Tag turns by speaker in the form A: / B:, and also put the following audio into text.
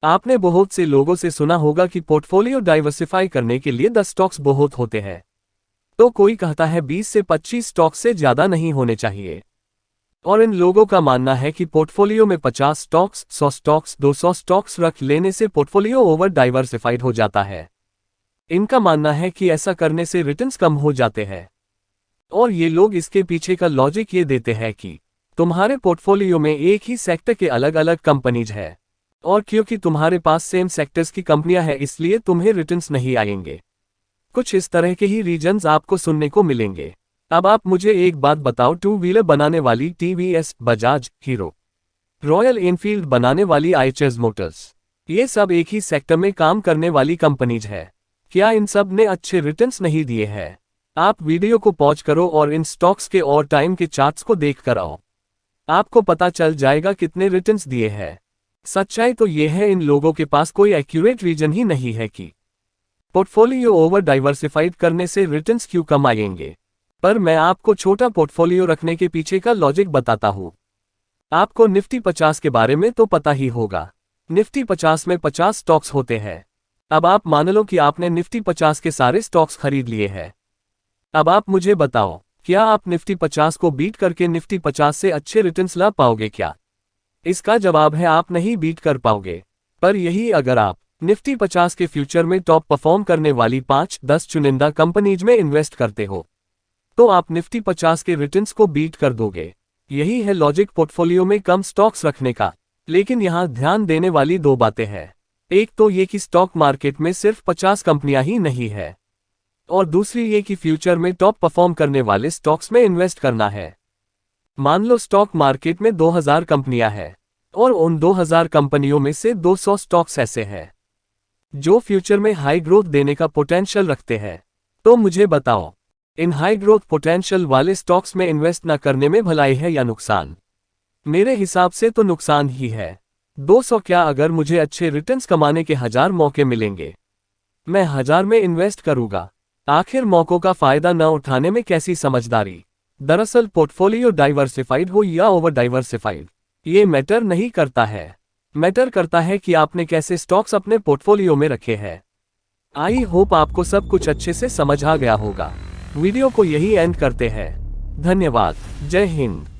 A: आपने बहुत से लोगों से सुना होगा कि पोर्टफोलियो डाइवर्सिफाई करने के लिए 10 स्टॉक्स बहुत होते हैं। तो कोई कहता है 20 से 25 स्टॉक्स से ज़्यादा नहीं होने चाहिए। और इन लोगों का मानना है कि पोर्टफोलियो में 50 स्टॉक्स, 100 स्टॉक्स, 200 स्टॉक्स रख लेने से पोर्टफोलियो ओवर डाइवर्सिफाइड हो जाता है। इनका मानना है कि ऐसा करने से रिटर्न्स कम हो जाते हैं। और ये लोग इसके पीछे का लॉजिक ये देते हैं कि तुम्हारे पोर्टफोलियो में एक ही सेक्टर के अलग अलग कंपनीज है, और क्योंकि तुम्हारे पास सेम सेक्टर्स की कंपनियां हैं इसलिए तुम्हें रिटर्न्स नहीं आएंगे। कुछ इस तरह के ही रीजंस आपको सुनने को मिलेंगे। अब आप मुझे एक बात बताओ, टू व्हीलर बनाने वाली TVS, Bajaj, hero, royal Enfield बनाने वाली आईएचएस मोटर्स, ये सब एक ही सेक्टर में काम करने वाली कंपनीज है। क्या इन सब ने अच्छे रिटर्न्स नहीं दिए हैं? आप वीडियो को पॉज करो और इन स्टॉक्स के और टाइम के चार्ट्स को देख कर आओ। आपको पता चल जाएगा कितने रिटर्न्स दिए हैं। सच्चाई तो यह है, इन लोगों के पास कोई एक्यूरेट रीजन ही नहीं है कि पोर्टफोलियो ओवर डाइवर्सिफाइड करने से रिटर्न्स क्यों कम आएंगे। पर मैं आपको छोटा पोर्टफोलियो रखने के पीछे का लॉजिक बताता हूं। आपको निफ्टी 50 के बारे में तो पता ही होगा। निफ्टी 50 में 50 स्टॉक्स होते हैं। अब आप मान लो कि आपने निफ्टी 50 के सारे स्टॉक्स खरीद लिए हैं। अब आप मुझे बताओ, क्या आप निफ्टी 50 को बीट करके निफ्टी 50 से अच्छे रिटर्न्स ला पाओगे क्या? इसका जवाब है आप नहीं बीट कर पाओगे। पर यही अगर आप निफ्टी 50 के फ्यूचर में टॉप परफॉर्म करने वाली 5-10 चुनिंदा कंपनीज में इन्वेस्ट करते हो, तो आप निफ्टी 50 के रिटर्न्स को बीट कर दोगे। यही है लॉजिक पोर्टफोलियो में कम स्टॉक्स रखने का। लेकिन यहां ध्यान देने वाली दो बातें हैं। एक तो ये कि स्टॉक मार्केट में सिर्फ 50 कंपनियां ही नहीं है, और दूसरी ये कि फ्यूचर में टॉप परफॉर्म करने वाले स्टॉक्स में इन्वेस्ट करना है। मान लो स्टॉक मार्केट में 2000 कंपनियां हैं, और उन 2000 कंपनियों में से 200 स्टॉक्स ऐसे हैं जो फ्यूचर में हाई ग्रोथ देने का पोटेंशियल रखते हैं। तो मुझे बताओ, इन हाई ग्रोथ पोटेंशियल वाले स्टॉक्स में इन्वेस्ट न करने में भलाई है या नुकसान? मेरे हिसाब से तो नुकसान ही है। 200 क्या, अगर मुझे अच्छे रिटर्न्स कमाने के 1000 मौके मिलेंगे, मैं 1000 में इन्वेस्ट करूंगा। आखिर मौकों का फायदा न उठाने में कैसी समझदारी। दरअसल पोर्टफोलियो डाइवर्सिफाइड हो या ओवर डाइवर्सिफाइड, ये मैटर नहीं करता है। मैटर करता है कि आपने कैसे स्टॉक्स अपने पोर्टफोलियो में रखे हैं। आई होप आपको सब कुछ अच्छे से समझ आ गया होगा। वीडियो को यही एंड करते हैं। धन्यवाद। जय हिंद।